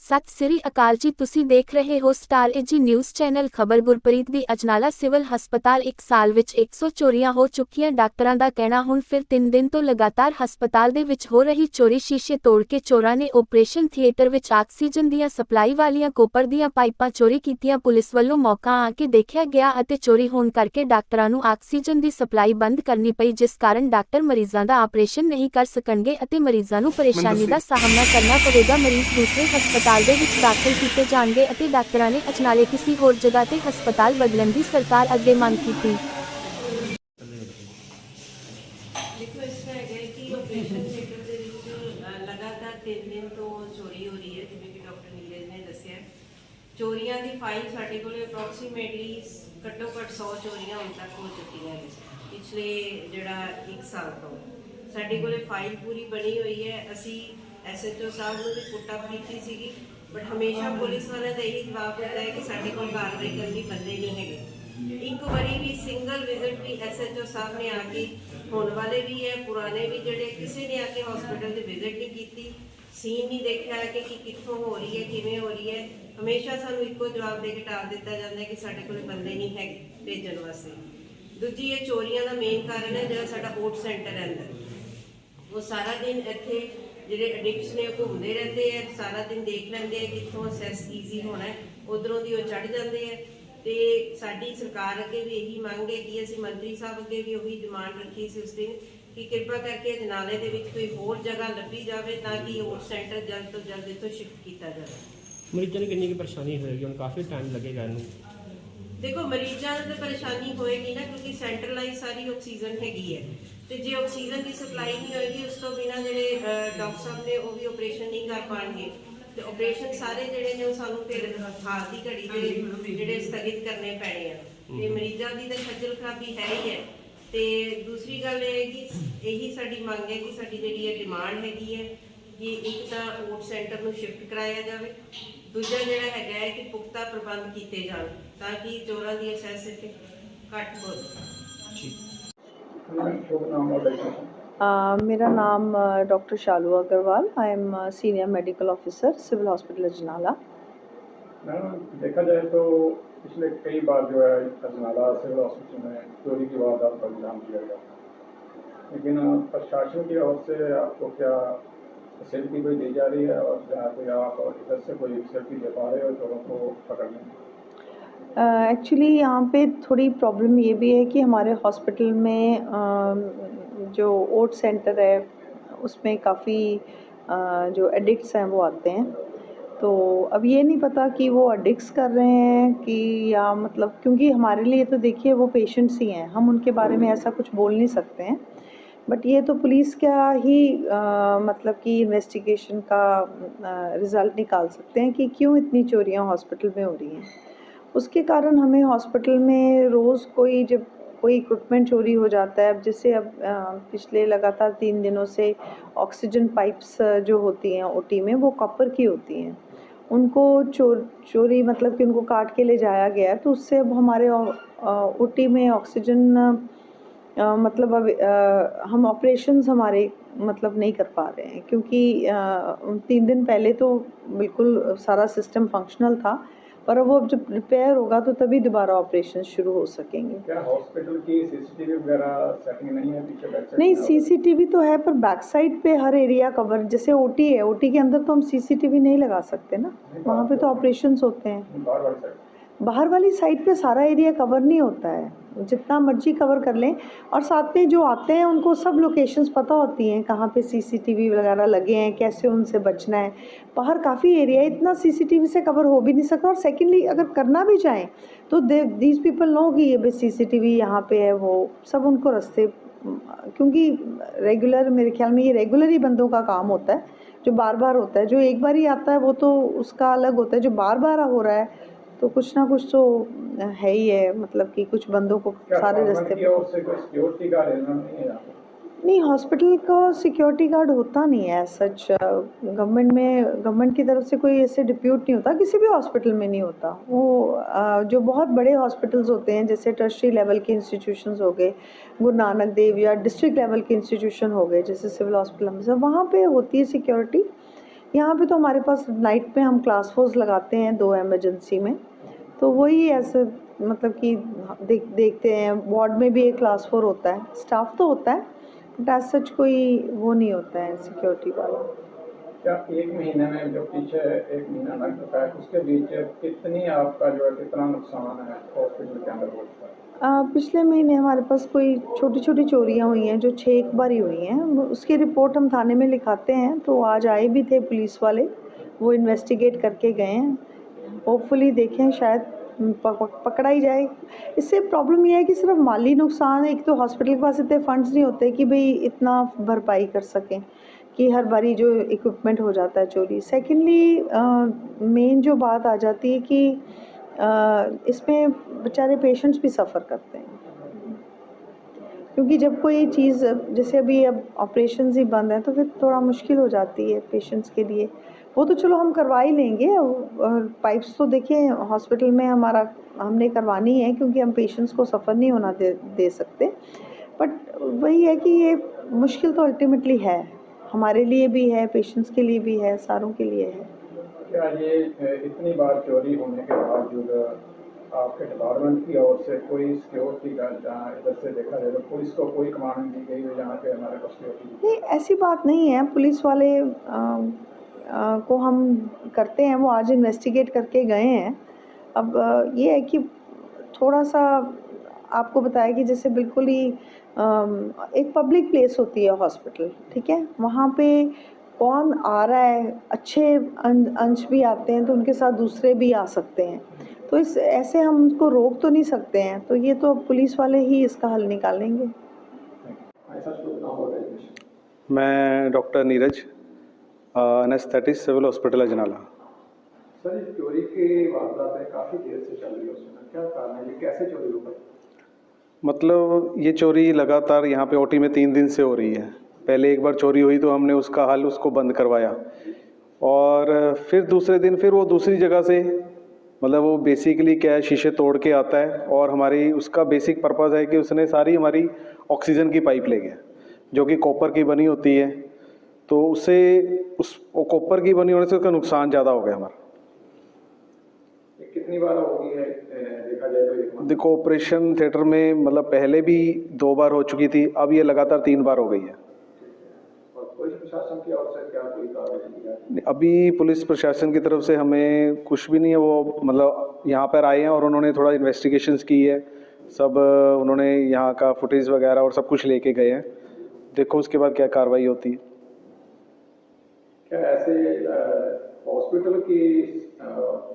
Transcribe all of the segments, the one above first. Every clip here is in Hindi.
सत श्री अकाल जी, तुसी देख रहे हो स्टार एजी न्यूज़ चैनल। खबर गुरप्रीत दी अजनाला सिविल हस्पताल 1 साल विच 100 चोरियां हो चुकियां। डॉक्टरां दा कहना हुण फिर 3 दिन तो लगातार हस्पताल दे विच हो रही चोरी। शीशे तोड़ के चोरां ने ऑपरेशन थिएटर विच ऑक्सीजन दियां सप्लाई वालियां कोपर दियां पाइपां चोरी कीतियां। पुलिस वल्लों मौका आके देखिया गया अते चोरी होण करके डॉक्टरां नूं ऑक्सीजन दी सप्लाई बंद करनी पई, जिस कारण डॉक्टर मरीज़ां दा ऑपरेशन नहीं कर सकणगे अते मरीज़ां नूं परेशानी दा सामना करना पवेगा। मरीज़ दूसरे हस्पताल दे विच दाखिल कीते जाणगे अते डॉक्टरां ने अजनाले किसी होर जगह ते हस्पताल बदलण दी सरकार अगे मंग कीती। देखो इसका है कि ऑपरेशन थिएटर ਦੇ ਵਿੱਚ ਲਗਾਤਾਰ 3 ਦਿਨ ਤੋਂ ਚੋਰੀ ਹੋ ਰਹੀ ਹੈ। ਜਿਵੇਂ ਕਿ ਡਾਕਟਰ ਨੀਰਜ ਨੇ ਦੱਸਿਆ, ਚੋਰੀਆਂ ਦੀ ਫਾਈਲ ਸਾਡੇ ਕੋਲ ਅਪਰੋਕਸੀਮੇਟਲੀ ਘੱਟੋ ਘੱਟ 100 ਚੋਰੀਆਂ ਹੁਣ ਤੱਕ ਹੋ ਚੁੱਕੀਆਂ ਨੇ ਪਿਛਲੇ ਜਿਹੜਾ 1 ਸਾਲ ਤੋਂ। ਸਾਡੇ ਕੋਲ ਫਾਈਲ ਪੂਰੀ ਬਣੀ ਹੋਈ ਹੈ। ਅਸੀਂ SHO ਸਾਹਿਬ ਨੂੰ ਵੀ ਪੁੱਟਅਪ ਕੀਤੀ ਸੀਗੀ, ਬਟ ਹਮੇਸ਼ਾ ਪੁਲਿਸ ਵਾਲਿਆਂ ਦਾ ਇਹੀ ਜਵਾਬ ਹੁੰਦਾ ਹੈ ਕਿ ਸਾਡੇ ਕੋਲ ਕਾਰਵਾਈ ਕਰਨ ਲਈ ਬੰਦੇ ਨਹੀਂ ਹੈਗੇ। ਇੱਕ ਵਾਰੀ ਵੀ ਸਿੰਗਲ ਵਿਜ਼ਿਟ ਵੀ SHO ਸਾਹਿਬ ਨੇ ਆ ਕੇ, ਹੋਣ ਵਾਲੇ ਵੀ ਹੈ ਪੁਰਾਣੇ ਵੀ, ਜਿਹੜੇ ਕਿਸੇ ਨੇ ਆ ਕੇ ਹਸਪੀਟਲ ਦੀ ਵਿਜ਼ਿਟ ਨਹੀਂ ਕੀਤੀ, ਸੀਨ ਨਹੀਂ ਦੇਖਿਆ ਕਿ ਕਿੱਥੋਂ ਹੋ ਰਹੀ ਹੈ, ਕਿਵੇਂ ਹੋ ਰਹੀ ਹੈ। ਹਮੇਸ਼ਾ ਸਾਨੂੰ ਇੱਕੋ ਜਵਾਬ ਦੇ ਕੇ ਟਾਲ ਦਿੱਤਾ ਜਾਂਦਾ ਹੈ ਕਿ ਸਾਡੇ ਕੋਲ ਬੰਦੇ ਨਹੀਂ ਹੈਗੇ ਭੇਜਣ ਵਾਸਤੇ। ਦੂਜੀ ਇਹ ਚੋਰੀਆਂ ਦਾ ਮੇਨ ਕਾਰਨ ਹੈ ਜਿਹੜਾ ਸਾਡਾ ਓਟ ਸੈਂਟਰ ਰਹਿੰਦਾ, ਉਹ ਸਾਰਾ ਦਿਨ ਇੱਥੇ ਜਿਹੜੇ ਐਡਿਕਟਸ ਨੇ ਘੁੰਮਦੇ ਰਹਿੰਦੇ ਆ, ਸਾਰਾ ਦਿਨ ਦੇਖ ਲੈਂਦੇ ਆ ਕਿੱਥੋਂ ਅਸੈਸ ਈਜ਼ੀ ਹੋਣਾ, ਉਧਰੋਂ ਦੀ ਉਹ ਚੜ ਜਾਂਦੇ ਆ। ਤੇ ਸਾਡੀ ਸਰਕਾਰ ਅੱਗੇ ਵੀ ਇਹੀ ਮੰਗ ਹੈ ਕਿ ਅਸੀਂ ਮੰਤਰੀ ਸਾਹਿਬ ਅੱਗੇ ਵੀ ਉਹੀ ਡਿਮਾਂਡ ਰੱਖੀ ਸੀ ਉਸ ਦਿਨ ਕਿ ਕਿਰਪਾ ਕਰਕੇ ਅਜਨਾਲੇ ਦੇ ਵਿੱਚ ਕੋਈ ਹੋਰ ਜਗ੍ਹਾ ਲੱਭੀ ਜਾਵੇ ਤਾਂ ਕਿ ਓਟ ਸੈਂਟਰ ਜਲਦ ਤੋਂ ਜਲਦ ਇੱਥੋਂ ਸ਼ਿਫਟ ਕੀਤਾ ਜਾਵੇ। ਮਰੀਜ਼ਾਂ ਨੂੰ ਕਿੰਨੀ ਕੁ ਪਰੇਸ਼ਾਨੀ ਹੋਏਗੀ? ਹੁਣ ਕਾਫੀ ਟਾਈਮ ਲੱਗੇਗਾ ਇਹਨੂੰ। ਦੇਖੋ ਮਰੀਜ਼ਾਂ ਨੂੰ ਤਾਂ ਪਰੇਸ਼ਾਨੀ ਹੋਏਗੀ ਨਾ, ਕਿਉਂਕਿ ਸੈਂਟਰਲਾਈਜ਼ ਸਾਰੀ ਆਕਸੀਜਨ ਹੈਗੀ ਹੈ ਤੇ ਜੇ ਆਕਸੀਜਨ ਦੀ ਸਪਲਾਈ ਨਹੀਂ ਹੋਏਗੀ ਉਸ ਤੋਂ ਬਿਨਾਂ ਜਿਹੜੇ ਡਾਕਟਰ ਸਾਹਿਬ ਨੇ ਉਹ ਵੀ ਆਪਰੇਸ਼ਨ ਨਹੀਂ ਕਰ ਪਾਣਗੇ ਤੇ ਆਪਰੇਸ਼ਨ ਸਾਰੇ ਜਿਹੜੇ ਨੇ ਉਹ ਸਾਨੂੰ ਫਿਰ ਹਾਲ ਦੀ ਘੜੀ ਦੇ ਜਿਹੜੇ ਸਥਗਿਤ ਕਰਨੇ ਪੈਣੇ ਆ ਤੇ ਮਰੀਜ਼ਾਂ ਦੀ ਤਾਂ ਖੱਜਲ ਖਰਾਬੀ ਹੈ ਹੀ ਹੈ। ਤੇ ਦੂਸਰੀ ਗੱਲ ਇਹ ਹੈ ਕਿ ਇਹੀ ਸਾਡੀ ਮੰਗ ਹੈ ਕਿ ਸਾਡੀ ਜਿਹੜੀ ਇਹ ਡਿਮਾਂਡ ਹੈਗੀ ਹੈ ਕਿ ਇੱਕ ਤਾਂ ਓਟ ਸੈਂਟਰ ਨੂੰ ਸ਼ਿਫਟ ਕਰਾਇਆ ਜਾਵੇ, ਦੂਜਾ ਜਿਹੜਾ ਹੈਗਾ ਹੈ ਕਿ ਪੁਖਤਾ ਪ੍ਰਬੰਧ ਕੀਤੇ ਜਾਣ ਤਾਂ ਕਿ ਚੋਰਾਂ ਦੀ ਅਸੈਸ ਇੱਥੇ ਘੱਟ ਹੋ ਜਾਵੇ। मेरा नाम doctor Shalu Agarwal, I am senior medical officer civil hospital Ajnala. Ma'am देखा जाए तो पिछले कई बार जो है अजनाला सिविल हॉस्पिटल में चोरी की वारदात पर इल्जाम किया गया था, लेकिन प्रशासन की ओर से आपको क्या फैसिलिटी कोई दी जा रही है और क्या कोई आप इधर से कोई फैसिलिटी दे पा रहे हो चोरों को पकड़ने में? एक्चुअली यहाँ पे थोड़ी प्रॉब्लम ये भी है कि हमारे हॉस्पिटल में जो ओट सेंटर है उसमें काफ़ी जो एडिक्ट्स हैं वो आते हैं। तो अब ये नहीं पता कि वो एडिक्ट्स कर रहे हैं कि या मतलब, क्योंकि हमारे लिए तो देखिए वो पेशेंट्स ही हैं, हम उनके बारे में ऐसा कुछ बोल नहीं सकते हैं। बट ये तो पुलिस का ही मतलब कि इन्वेस्टिगेशन का रिज़ल्ट निकाल सकते हैं कि क्यों इतनी चोरियाँ हॉस्पिटल में हो रही हैं। उसके कारण हमें हॉस्पिटल में रोज़ जब कोई इक्विपमेंट चोरी हो जाता है, अब जैसे अब पिछले लगातार 3 दिनों से ऑक्सीजन पाइप्स जो होती हैं ओटी में वो कॉपर की होती हैं, उनको चोरी मतलब कि उनको काट के ले जाया गया, तो उससे अब हमारे ओटी में ऑक्सीजन मतलब अब हम ऑपरेशंस हमारे मतलब नहीं कर पा रहे हैं, क्योंकि 3 दिन पहले तो बिल्कुल सारा सिस्टम फंक्शनल था, पर अब वो जब रिपेयर होगा तो तभी दोबारा ऑपरेशन शुरू हो सकेंगे। क्या हॉस्पिटल की सीसीटीवी वगैरह सेटिंग नहीं है पीछे बैक साइड? नहीं, सीसीटीवी तो है पर बैक साइड पे हर एरिया कवर, जैसे ओटी है, ओटी के अंदर तो हम सीसीटीवी नहीं लगा सकते ना, वहाँ पे तो ऑपरेशंस होते हैं। बाहर वाली साइड पे सारा एरिया कवर नहीं होता है, जितना मर्जी कवर कर लें, और साथ में जो आते हैं उनको सब लोकेशंस पता होती हैं कहाँ पे सीसीटीवी वगैरह लगे हैं, कैसे उनसे बचना है। बाहर काफ़ी एरिया इतना सीसीटीवी से कवर हो भी नहीं सकता, और सेकेंडली अगर करना भी चाहें तो दीज पीपल नो कि ये भी सीसीटीवी यहाँ पे है, वो सब उनको रास्ते, क्योंकि रेगुलर मेरे ख्याल में ये रेगुलर ही बंदों का काम होता है, जो बार बार होता है। जो एक बार ही आता है वो तो उसका अलग होता है, जो बार बार हो रहा है तो कुछ ना कुछ तो है ही है, मतलब कि कुछ बंदों को सारे रास्ते नहीं, हॉस्पिटल का सिक्योरिटी गार्ड होता नहीं है सच। गवर्नमेंट की तरफ से कोई ऐसे डिप्यूट नहीं होता, किसी भी हॉस्पिटल में नहीं होता। वो जो बहुत बड़े हॉस्पिटल्स होते हैं, जैसे टर्शरी लेवल के इंस्टीट्यूशंस हो गए, गुरु नानक देव, या डिस्ट्रिक्ट लेवल के इंस्टीट्यूशन हो गए जैसे सिविल हॉस्पिटल में, वहाँ पे होती है सिक्योरिटी। यहाँ पे तो हमारे पास नाइट में हम क्लास फोर्स लगाते हैं 2 इमरजेंसी में, तो वही ऐसे मतलब कि देखते हैं। वार्ड में भी एक क्लास 4 होता है, स्टाफ तो होता है बट एज सच कोई वो नहीं होता है सिक्योरिटी वाला। क्या 1 महीने में जो पीछे 1 महीना लग चुका है उसके बीच कितनी आपका जो है कितना नुकसान है हॉस्पिटल के अंदर हो चुका है? पिछले महीने हमारे पास कोई छोटी छोटी चोरियां हुई हैं जो 6 एक बार ही हुई हैं, उसकी रिपोर्ट हम थाने में लिखाते हैं। तो आज आए भी थे पुलिस वाले, वो इन्वेस्टिगेट करके गए हैं। होपफुली देखें शायद पकड़ा ही जाए। इससे प्रॉब्लम ये है कि सिर्फ माली नुकसान है, एक तो हॉस्पिटल के पास इतने फंड्स नहीं होते कि भाई इतना भरपाई कर सकें कि हर बारी जो इक्विपमेंट हो जाता है चोरी। सेकेंडली मेन जो बात आ जाती है कि इसमें बेचारे पेशेंट्स भी सफ़र करते हैं, क्योंकि जब कोई चीज़ जैसे अभी अब ऑपरेशंस ही बंद हैं तो फिर थोड़ा मुश्किल हो जाती है पेशेंट्स के लिए। वो तो चलो हम करवा ही लेंगे, और पाइप्स तो देखिए हॉस्पिटल में हमने करवानी है क्योंकि हम पेशेंट्स को सफ़र नहीं होना दे सकते। बट वही है कि ये मुश्किल तो अल्टीमेटली है, हमारे लिए भी है, पेशेंट्स के लिए भी है, सारों के लिए है। क्या ये इतनी बार चोरी होने के बावजूद आपके डिपार्टमेंट की ओर से कोई सिक्योरिटी का, जहाँ इधर से देखा जाए तो पुलिस को कोई कमांड नहीं दी गई हो जहाँ पे हमारे पास सिक्योरिटी? नहीं, ऐसी बात नहीं है। पुलिस वाले को हम करते हैं, वो आज इन्वेस्टिगेट करके गए हैं। अब ये है कि थोड़ा सा आपको बताया कि जैसे बिल्कुल ही एक पब्लिक प्लेस होती है हॉस्पिटल, ठीक है, वहाँ पे कौन आ रहा है, अच्छे अंश भी आते हैं तो उनके साथ दूसरे भी आ सकते हैं, तो इस ऐसे हम उनको रोक तो नहीं सकते हैं। तो ये तो पुलिस वाले ही इसका हल निकालेंगे। मैं doctor Neeraj, anaesthetist civil hospital Ajnala. Sir, ये चोरी की वारदातें काफ़ी देर से चल रही है, उसमें क्या कारण है, ये कैसे चोरी हो पाई? मतलब ये चोरी लगातार यहाँ पे ओटी में 3 दिन से हो रही है। पहले एक बार चोरी हुई तो हमने उसका हल उसको बंद करवाया, और फिर दूसरे दिन फिर वो दूसरी जगह से, मतलब वो बेसिकली क्या है, शीशे तोड़ के आता है, और हमारी उसका बेसिक पर्पज़ है कि उसने सारी हमारी ऑक्सीजन की पाइप ले गया, जो कि कॉपर की बनी होती है। तो उससे कॉपर की बनी होने से उसका नुकसान ज़्यादा हो गया हमारा। कितनी बार होगी है देखा जाए तो? एक देखो, ऑपरेशन थिएटर में मतलब पहले भी 2 बार हो चुकी थी, अब ये लगातार 3 बार हो गई है। और पुलिस प्रशासन की ओर से क्या कोई कार्रवाई? अभी पुलिस प्रशासन की तरफ से हमें कुछ भी नहीं है। वो मतलब यहाँ पर आए हैं और उन्होंने थोड़ा इन्वेस्टिगेशंस की है, सब उन्होंने यहाँ का फुटेज वगैरह और सब कुछ लेके गए हैं। देखो उसके बाद क्या कार्रवाई होती है। क्या ऐसे हॉस्पिटल की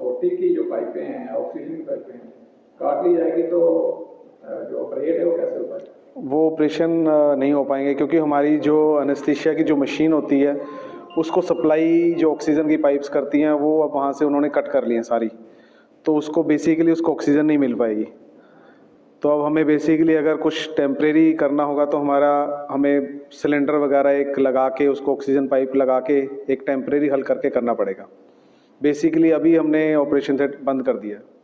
ओटी की जो पाइपें हैं, ऑक्सीजन की पाइपें हैं, काट ली जाएगी तो जो ऑपरेट है वो कैसे हो पाएगा? वो ऑपरेशन नहीं हो पाएंगे, क्योंकि हमारी जो एनेस्थीसिया की जो मशीन होती है उसको सप्लाई जो ऑक्सीजन की पाइप्स करती हैं, वो अब वहाँ से उन्होंने कट कर ली हैं सारी, तो उसको बेसिकली उसको ऑक्सीजन नहीं मिल पाएगी। तो अब हमें बेसिकली अगर कुछ टेम्परेरी करना होगा तो हमें सिलेंडर वगैरह एक लगा के, उसको ऑक्सीजन पाइप लगा के एक टेम्परेरी हल करके करना पड़ेगा। बेसिकली अभी हमने ऑपरेशन सेट बंद कर दिया है।